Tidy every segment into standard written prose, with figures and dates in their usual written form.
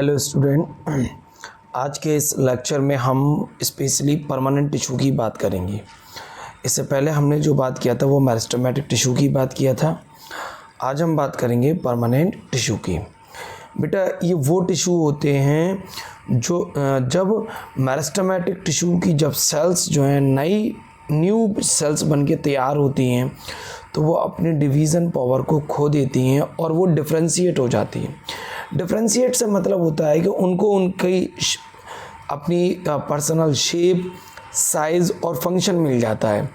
Hello student, आज के इस लेक्चर में हम स्पेशली परमानेंट टिश्यू की बात करेंगे। इससे पहले हमने जो बात किया था वो मेरिस्टेमेटिक टिश्यू की बात किया था। आज हम बात करेंगे परमानेंट टिश्यू की। बेटा ये वो टिश्यू होते हैं जो जब मेरिस्टेमेटिक टिश्यू की जब सेल्स जो हैं न्यू सेल्स बन के तैयार होती हैं तो वो अपनी डिवीज़न पावर को खो देती हैं और वो डिफ्रेंशिएट हो जाती हैं। डिफ्रेंशिएट से मतलब होता है कि उनको उनकी अपनी पर्सनल शेप, साइज़ और फंक्शन मिल जाता है,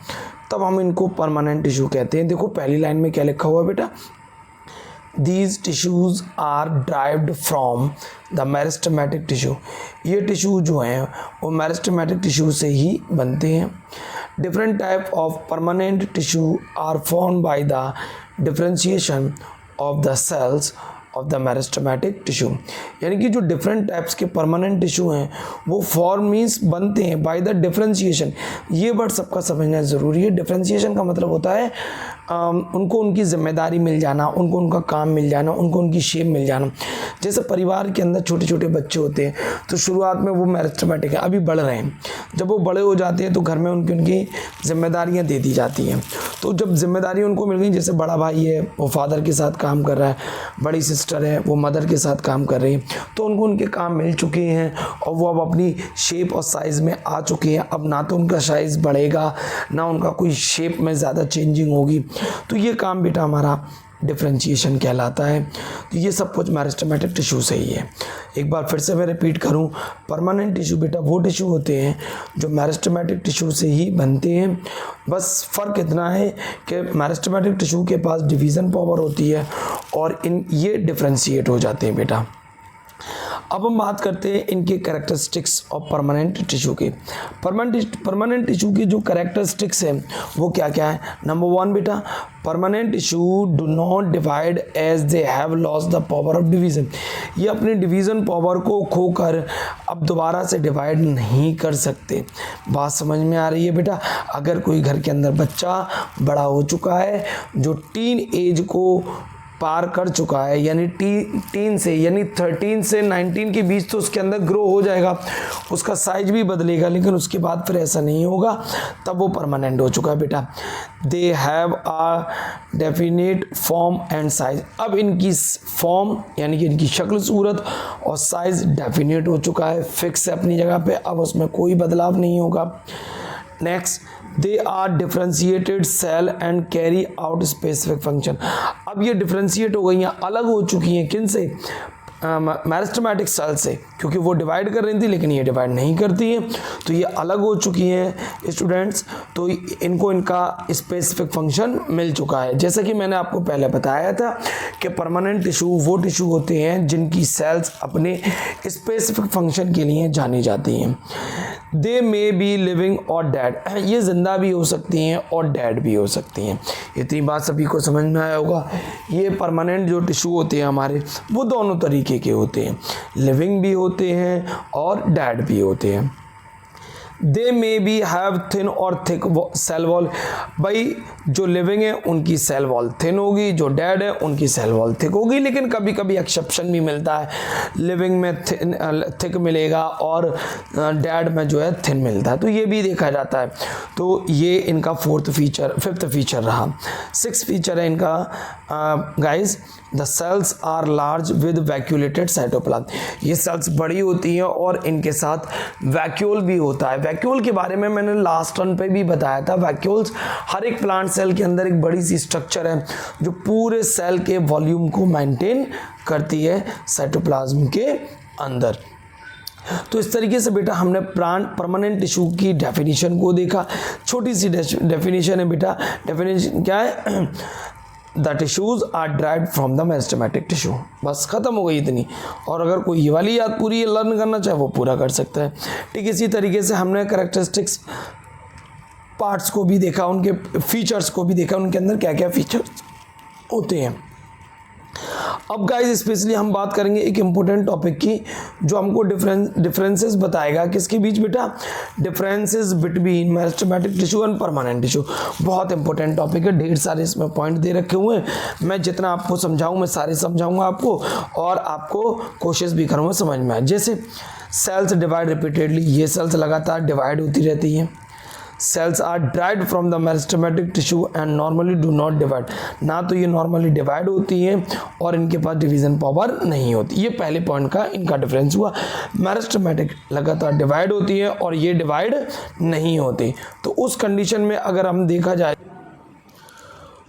तब हम इनको परमानेंट टिश्यू कहते हैं। देखो पहली लाइन में क्या लिखा हुआ है बेटा, These tissues are derived from the meristematic tissue। ये टिश्यू जो हैं वो मेरिस्टेमेटिक टिश्यू से ही बनते हैं। Different type of permanent tissue are formed by the differentiation of the cells of the meristematic tissue. यानी कि जो डिफरेंट टाइप्स के परमानेंट टिश्यू हैं वो फॉर्म मीन्स बनते हैं बाय द डिफरेंशिएशन। ये वर्ड सबका समझना ज़रूरी है। डिफरेंशिएशन का मतलब होता है उनको उनकी जिम्मेदारी मिल जाना, उनको उनका काम मिल जाना, उनको उनकी शेप मिल जाना। जैसे परिवार के अंदर छोटे छोटे बच्चे होते हैं तो शुरुआत में वो मेरिस्टेमेटिक है, अभी बढ़ रहे हैं। जब वो बड़े हो जाते हैं तो घर में उनकी जिम्मेदारियाँ दे दी जाती हैं। तो जब जिम्मेदारी उनको मिल गई, जैसे बड़ा भाई है वो फादर के साथ काम कर रहा है, बड़ी सिस्टर है वो मदर के साथ काम कर रही है, तो उनको उनके काम मिल चुके हैं और वो अब अपनी शेप और साइज़ में आ चुके हैं। अब ना तो उनका साइज़ बढ़ेगा ना उनका कोई शेप में ज़्यादा चेंजिंग होगी। तो ये काम बेटा हमारा डिफ्रेंशिएशन कहलाता है। तो ये सब कुछ मेरिस्टेमेटिक टिश्यू से ही है। एक बार फिर से मैं रिपीट करूं, परमानेंट टिश्यू बेटा वो टिश्यू होते हैं जो मेरिस्टेमेटिक टिश्यू से ही बनते हैं। बस फ़र्क इतना है कि मेरिस्टेमेटिक टिश्यू के पास डिवीज़न पावर होती है और ये डिफ्रेंशिएट हो जाते हैं बेटा। अब हम बात करते हैं इनके कैरेक्टरिस्टिक्स ऑफ परमानेंट टिश्यू के। परमानेंट टिश्यू की जो कैरेक्टरिस्टिक्स हैं वो क्या क्या है। नंबर 1 बेटा, permanent tissue do not divide as they have lost the power of division. ये अपनी डिवीज़न पावर को खोकर अब दोबारा से डिवाइड नहीं कर सकते। बात समझ में आ रही है बेटा। अगर कोई घर के अंदर बच्चा बड़ा हो चुका है जो टीन एज को पार कर चुका है, यानी टीन से यानी 13 से 19 के बीच तो उसके अंदर ग्रो हो जाएगा, उसका साइज भी बदलेगा, लेकिन उसके बाद फिर ऐसा नहीं होगा, तब वो परमानेंट हो चुका है बेटा। They have a definite form and size. अब इनकी फॉर्म यानी कि इनकी शक्ल सूरत और साइज डेफिनेट हो चुका है, फिक्स है अपनी जगह पे, अब उसमें कोई बदलाव नहीं होगा। Next, they are differentiated cell and carry out specific function. अब ये डिफ्रेंशिएट हो गई हैं, अलग हो चुकी हैं, किन से? मेरिस्टेमेटिक सेल से, क्योंकि वो डिवाइड कर रही थी लेकिन ये डिवाइड नहीं करती हैं, तो ये अलग हो चुकी हैं स्टूडेंट्स। तो इनको इनका स्पेसिफिक फंक्शन मिल चुका है। जैसा कि मैंने आपको पहले बताया था कि परमानेंट टिश्यू वो टिश्यू होते हैं जिनकी सेल्स अपने स्पेसिफिक फंक्शन के लिए जानी जाती हैं। दे मे बी लिविंग और डेड। ये जिंदा भी हो सकती हैं और डेड भी हो सकती हैं। इतनी बात सभी को समझ में आया होगा। ये परमानेंट जो टिश्यू होते हैं हमारे वो दोनों तरीके के होते हैं, लिविंग भी होते हैं और डेड भी होते हैं। दे मे बी हैव थिन और थिक सेल वॉल। भाई जो लिविंग है उनकी सेल वॉल थिन होगी, जो डेड है उनकी सेल वॉल थिक होगी, लेकिन कभी कभी एक्सेप्शन भी मिलता है, लिविंग में थिक मिलेगा और डेड में जो है थिन मिलता है, तो ये भी देखा जाता है। तो ये इनका फिफ्थ फीचर रहा। 6th फीचर है इनका guys, the cells are large with vacuolated cytoplasm. ये सेल्स बड़ी होती हैं और इनके साथ वैक्यूल भी होता है। वैक्यूल के बारे में मैंने लास्ट टर्न पे भी बताया था। वैक्यूल्स हर एक प्लांट सेल के अंदर एक बड़ी सी स्ट्रक्चर है जो पूरे सेल के वॉल्यूम को मेंटेन करती है साइटोप्लाज्म के अंदर। तो इस तरीके से बेटा हमने परमानेंट टिश्यू की डेफिनेशन को देखा। छोटी सी डेफिनेशन है बेटा। डेफिनेशन क्या है? The tissues are derived from the meristematic tissue. बस ख़त्म हो गई इतनी। और अगर कोई ये वाली याद पूरी लर्न करना चाहे वो पूरा कर सकता है। ठीक इसी तरीके से हमने कैरेक्टरिस्टिक्स पार्ट्स को भी देखा, उनके फीचर्स को भी देखा, उनके अंदर क्या क्या फीचर्स होते हैं। अब गाइस स्पेशली हम बात करेंगे एक इम्पोर्टेंट टॉपिक की जो हमको डिफरेंसेस बताएगा किसके बीच बेटा, differences between meristematic tissue and permanent tissue. बहुत इंपॉर्टेंट टॉपिक है, ढेर सारे इसमें पॉइंट दे रखे हुए हैं। मैं जितना आपको समझाऊं मैं सारे समझाऊंगा आपको और आपको कोशिश भी करूँगा समझ में आए। जैसे सेल्स डिवाइड रिपीटेडली, ये सेल्स लगातार डिवाइड होती रहती हैं। Cells are derived from the meristematic tissue and normally do not divide, ना तो ये नॉर्मली डिवाइड होती हैं और इनके पास डिवीजन पावर नहीं होती। ये पहले पॉइंट का इनका डिफरेंस हुआ। मेरिस्टेमेटिक लगातार डिवाइड होती है और ये डिवाइड नहीं होती। तो उस कंडीशन में अगर हम देखा जाए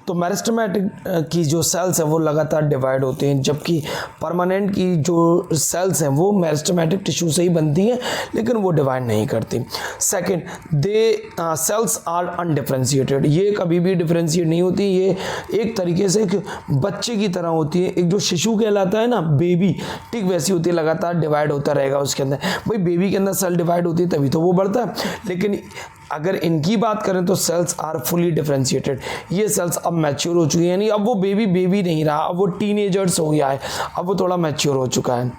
तो मेरिस्टेमेटिक की जो सेल्स हैं वो लगातार डिवाइड होते हैं, जबकि परमानेंट की जो सेल्स हैं वो मेरिस्टेमेटिक टिश्यू से ही बनती हैं लेकिन वो डिवाइड नहीं करती। Second, they cells are undifferentiated, ये कभी भी डिफरेंशिएट नहीं होती, ये एक तरीके से एक बच्चे की तरह होती है। एक जो शिशु कहलाता है ना, बेबी, ठीक वैसी होती है, लगातार डिवाइड होता रहेगा उसके अंदर। भाई बेबी के अंदर सेल डिवाइड होती है तभी तो वो बढ़ता है, लेकिन अगर इनकी बात करें तो सेल्स आर फुली डिफरेंशिएटेड। ये सेल्स अब मैच्योर हो चुकी है, यानी अब वो बेबी नहीं रहा, अब वो टीनेजर्स हो गया है, अब वो थोड़ा मैच्योर हो चुका है।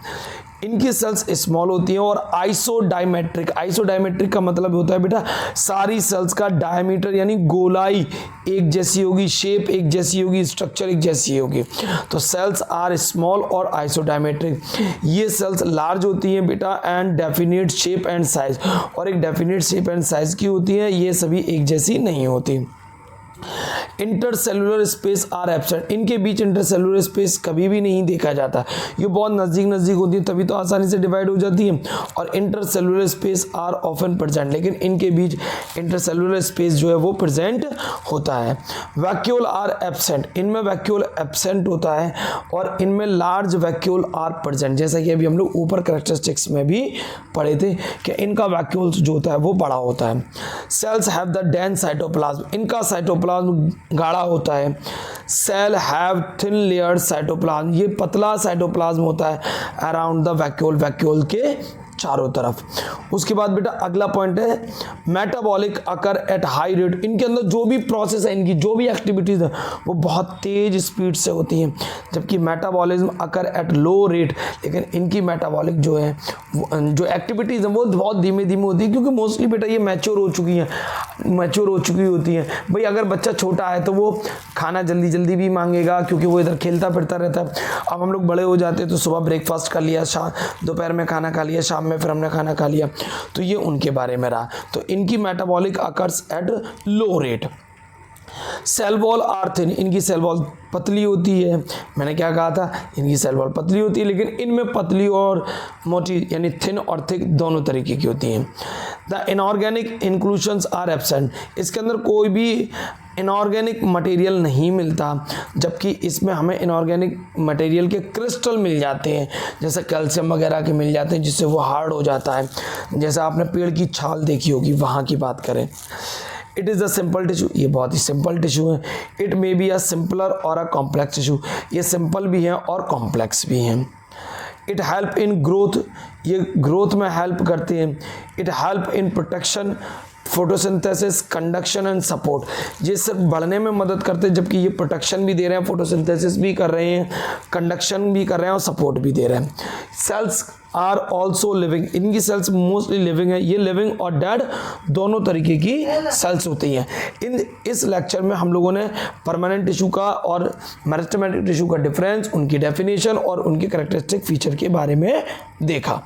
इनकी सेल्स स्मॉल होती हैं और आइसोडायमेट्रिक, आइसोडायमेट्रिक का मतलब होता है बेटा सारी सेल्स का डायमीटर यानी गोलाई एक जैसी होगी, शेप एक जैसी होगी, स्ट्रक्चर एक जैसी होगी। तो सेल्स आर स्मॉल और आइसोडायमेट्रिक। ये सेल्स लार्ज होती हैं बेटा and definite shape and size, और एक डेफिनेट शेप एंड साइज की होती है, ये सभी एक जैसी नहीं होती। इंटरसेलुलर स्पेस आर एब्सेंट, इनके बीच इंटरसेलुलर स्पेस कभी भी नहीं देखा जाता। ये बहुत नज़दीक होती है तभी तो आसानी से डिवाइड हो जाती है, और intercellular space are often present, लेकिन इनके बीच इंटरसेलुलर स्पेस जो है वो प्रेजेंट होता है। वैक्यूल आर एब्सेंट, इनमें वैक्यूल एब्सेंट होता है और इनमें लार्ज वैक्यूल आर प्रेजेंट, जैसा कि अभी हम लोग ऊपर कैरेक्टरिस्टिक्स में भी पढ़े थे कि इनका वैक्यूल जो होता है वो बड़ा होता है। Cells have the dense cytoplasm, इनका साइटोप्लाज्म गाढ़ा होता है। Cell have thin layer cytoplasm, ये पतला साइटोप्लाज्म होता है अराउंड द वैक्यूल, वैक्यूल के चारों तरफ। उसके बाद बेटा अगला पॉइंट है metabolic occur at high rate, इनके अंदर जो भी प्रोसेस है, इनकी जो भी एक्टिविटीज है वो बहुत तेज स्पीड से होती हैं, जबकि metabolism occur at low rate, लेकिन इनकी मेटाबॉलिक जो है जो एक्टिविटीज है वो बहुत धीमे धीमे होती है, क्योंकि मोस्टली बेटा ये मैच्योर हो चुकी होती हैं। भाई अगर बच्चा छोटा है तो वो खाना जल्दी जल्दी भी मांगेगा क्योंकि वो इधर खेलता फिरता रहता है। अब हम लोग बड़े हो जाते हैं तो सुबह ब्रेकफास्ट कर लिया, दोपहर में खाना खा लिया, शाम में फिर हमने खाना खा लिया, तो ये उनके बारे में रहा। तो इनकी metabolic occurs at low rate. Cell wall are thin, इनकी सेल वॉल पतली होती है। मैंने क्या कहा था, इनकी सेल वॉल पतली होती है, लेकिन इनमें पतली और मोटी यानी थिन और थिक दोनों तरीके की होती हैं। द इनऑर्गेनिक इंक्लूशंस आर एब्सेंट, इसके अंदर कोई भी इनऑर्गेनिक मटेरियल नहीं मिलता, जबकि इसमें हमें इनऑर्गेनिक मटेरियल के क्रिस्टल मिल जाते हैं, जैसे कैल्शियम वगैरह के मिल जाते हैं, जिससे वो हार्ड हो जाता है। जैसा आपने पेड़ की छाल देखी होगी, वहाँ की बात करें। It is a simple tissue, ये बहुत ही सिंपल टिश्यू है। It may be a simpler और अ कॉम्प्लेक्स टिश्यू, ये सिंपल भी हैं और कॉम्प्लेक्स भी हैं। इट हेल्प इन ग्रोथ, ये ग्रोथ में हेल्प करते हैं। It help in protection, photosynthesis, conduction and support, ये सिर्फ बढ़ने में मदद करते हैं, जबकि ये प्रोटेक्शन भी दे रहे हैं, फोटोसिंथेसिस भी कर रहे हैं, कंडक्शन भी कर रहे हैं और सपोर्ट भी दे रहे हैं। सेल्स आर ऑल्सो लिविंग, इनकी सेल्स मोस्टली लिविंग है, ये लिविंग और डेड दोनों तरीके की सेल्स होती हैं। इस लेक्चर में हम लोगों ने परमानेंट टिश्यू का और मेरिस्टेमेटिक टिश्यू का डिफरेंस, उनकी डेफिनेशन और उनके कैरेक्टरिस्टिक फीचर के बारे में देखा।